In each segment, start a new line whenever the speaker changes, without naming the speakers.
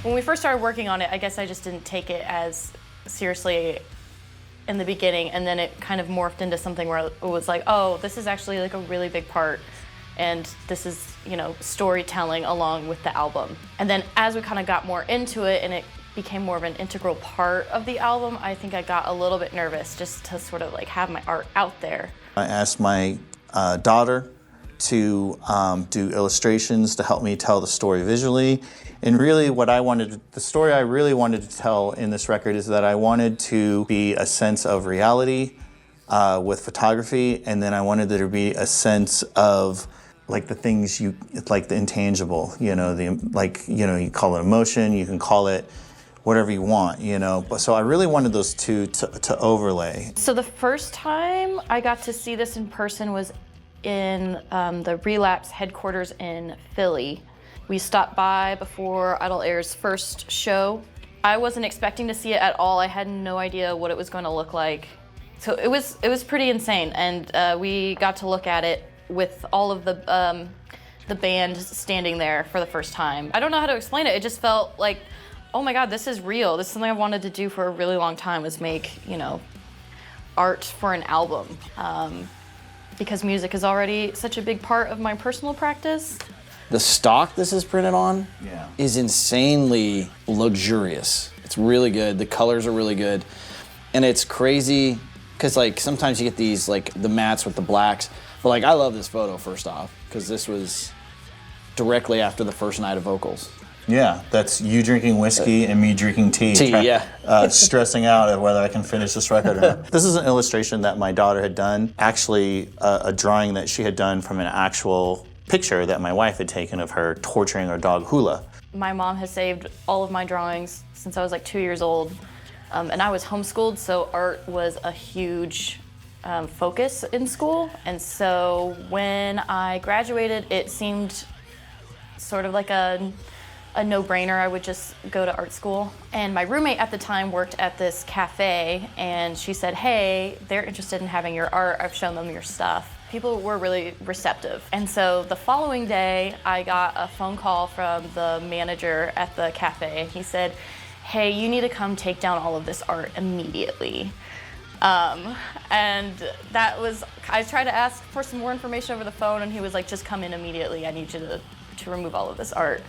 When we first started working on it, I guess I just didn't take it as seriously in the beginning, and then it kind of morphed into something where it was like, oh, this is actually like a really big part, and this is, you know, storytelling along with the album. And then as we kind of got more into it and it became more of an integral part of the album, I think I got a little bit nervous just to sort of like have my art out there.
I asked my daughter to do illustrations to help me tell the story visually. And really the story I really wanted to tell in this record is that I wanted to be a sense of reality with photography, and then I wanted there to be a sense of like the things like the intangible, you know, you call it emotion, you can call it whatever you want, you know. So I really wanted those two to overlay.
So the first time I got to see this in person was in the Relapse headquarters in Philly. We stopped by before Heirs' first show. I wasn't expecting to see it at all. I had no idea what it was going to look like. So it was pretty insane, and we got to look at it with all of the band standing there for the first time. I don't know how to explain it. It just felt like, oh my God, this is real. This is something I wanted to do for a really long time, was make, you know, art for an album. Because music is already such a big part of my personal practice.
The stock this is printed on
Yeah.
is insanely luxurious. It's really good. The colors are really good. And it's crazy because like sometimes you get these like the mattes with the blacks. But like I love this photo first off because this was directly after the first night of vocals.
Yeah, that's you drinking whiskey and me drinking tea. Stressing out at whether I can finish this record or not. This is an illustration that my daughter had done. Actually, a drawing that she had done from an actual picture that my wife had taken of her torturing her dog Hula.
My mom has saved all of my drawings since I was like 2 years old. And I was homeschooled, so art was a huge focus in school. And so when I graduated, it seemed sort of like a no-brainer. I would just go to art school. And my roommate at the time worked at this cafe, and she said, hey, they're interested in having your art. I've shown them your stuff. People were really receptive. And so the following day, I got a phone call from the manager at the cafe. He said, hey, you need to come take down all of this art immediately. And that was, I tried to ask for some more information over the phone, and he was like, just come in immediately. I need you to remove all of this art.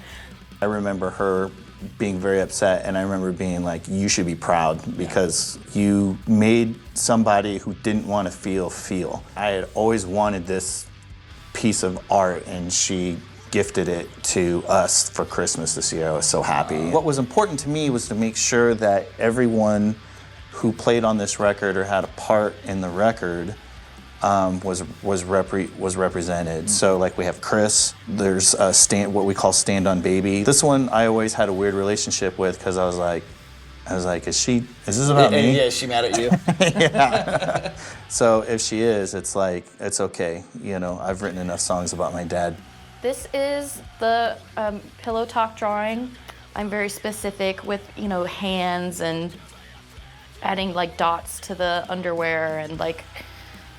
I remember her being very upset, and I remember being like, you should be proud because you made somebody who didn't want to feel. I had always wanted this piece of art, and she gifted it to us for Christmas this year. I was so happy. What was important to me was to make sure that everyone who played on this record or had a part in the record was represented. So like we have Chris, there's what we call Stand On Baby. This one I always had a weird relationship with because I was like, is this about me?
Yeah, is she mad at you?
Yeah. So if she is, it's like, it's okay. You know, I've written enough songs about my dad.
This is the pillow talk drawing. I'm very specific with, you know, hands and adding like dots to the underwear and like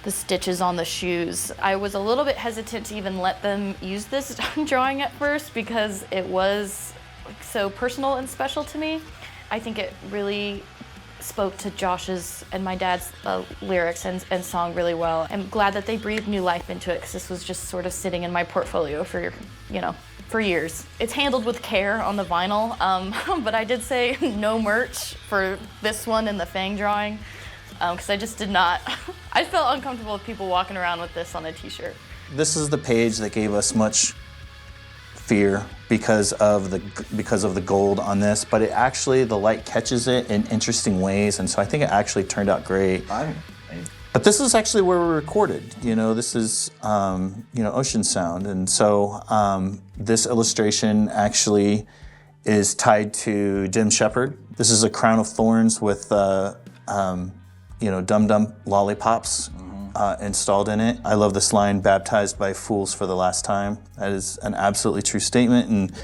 the stitches on the shoes. I was a little bit hesitant to even let them use this drawing at first because it was like, so personal and special to me. I think it really spoke to Josh's and my dad's lyrics and song really well. I'm glad that they breathed new life into it because this was just sort of sitting in my portfolio for, you know, for years. It's handled with care on the vinyl, but I did say no merch for this one and the Fang drawing. Because I just did not, I felt uncomfortable with people walking around with this on a t-shirt.
This is the page that gave us much fear because of the gold on this, but it actually, the light catches it in interesting ways, and so I think it actually turned out great. But this is actually where we recorded. You know, this is, ocean sound, and so this illustration actually is tied to Dim Shepard. This is a crown of thorns with Dum Dum lollipops installed in it. I love this line, baptized by fools for the last time. That is an absolutely true statement. And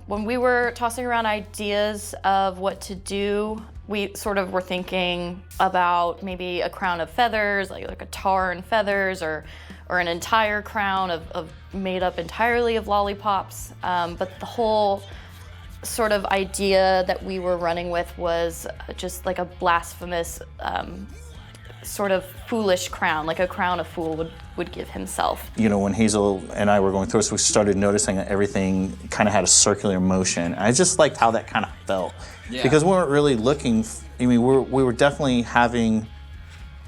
when we were tossing around ideas of what to do, we sort of were thinking about maybe a crown of feathers, like a tar and feathers, or an entire crown of made up entirely of lollipops. But the whole sort of idea that we were running with was just like a blasphemous, sort of foolish crown, like a crown a fool would give himself.
You know, when Hazel and I were going through this, we started noticing that everything kind of had a circular motion. I just liked how that kind of felt.
Yeah.
Because we weren't really looking, I mean, we were definitely having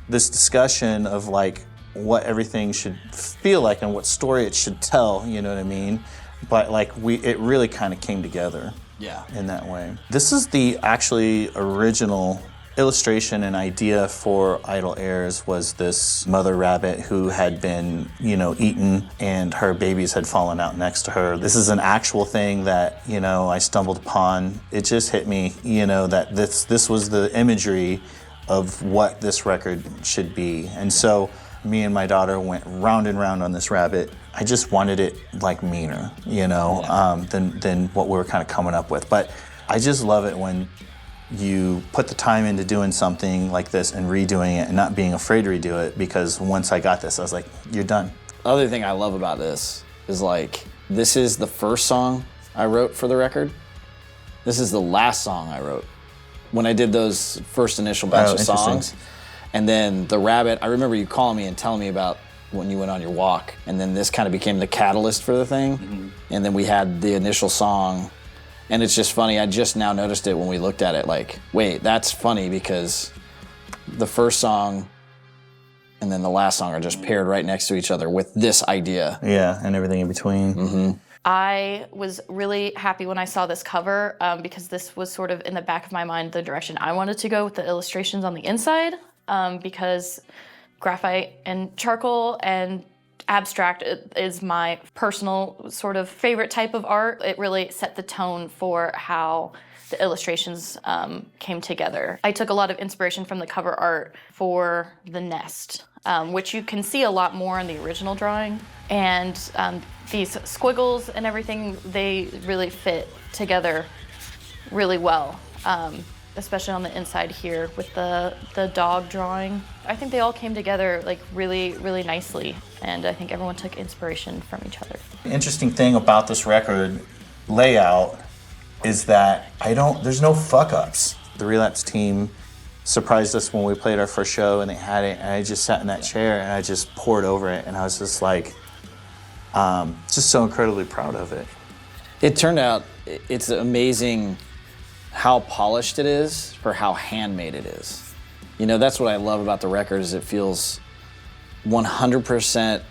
this discussion of like what everything should feel like and what story it should tell, you know what I mean? But like it really kind of came together.
Yeah.
In that way. This is the actually original illustration and idea for Idle Heirs. Was this mother rabbit who had been, you know, eaten and her babies had fallen out next to her. This is an actual thing that, you know, I stumbled upon. It just hit me, you know, that this was the imagery of what this record should be. And so me and my daughter went round and round on this rabbit. I just wanted it like meaner, you know, than what we were kind of coming up with. But I just love it when you put the time into doing something like this and redoing it and not being afraid to redo it, because once I got this, I was like, you're done.
Other thing I love about this is like, this is the first song I wrote for the record. This is the last song I wrote. When I did those first initial batch of songs, and then the rabbit, I remember you calling me and telling me about when you went on your walk, and then this kind of became the catalyst for the thing. And then we had the initial song. And it's just funny, I just now noticed it when we looked at it, like, wait, that's funny because the first song and then the last song are just paired right next to each other with this idea.
Yeah, and everything in between.
I was really happy when I saw this cover because this was sort of in the back of my mind the direction I wanted to go with the illustrations on the inside, because graphite and charcoal and abstract is my personal sort of favorite type of art. It really set the tone for how the illustrations came together. I took a lot of inspiration from the cover art for the nest, which you can see a lot more in the original drawing. And these squiggles and everything, they really fit together really well, especially on the inside here with the dog drawing. I think they all came together like really, really nicely, and I think everyone took inspiration from each other.
The interesting thing about this record layout is that there's no fuck-ups. The Relapse team surprised us when we played our first show and they had it, and I just sat in that chair and I just poured over it, and I was just like, just so incredibly proud of it.
It turned out, it's amazing how polished it is for how handmade it is. You know, that's what I love about the record, is it feels 100%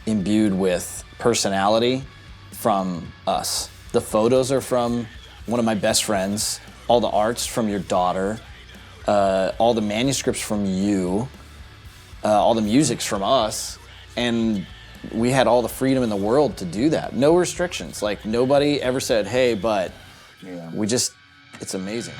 imbued with personality from us. The photos are from one of my best friends, all the art's from your daughter, all the manuscripts from you, all the music's from us, and we had all the freedom in the world to do that. No restrictions. Like, nobody ever said, hey, but it's amazing.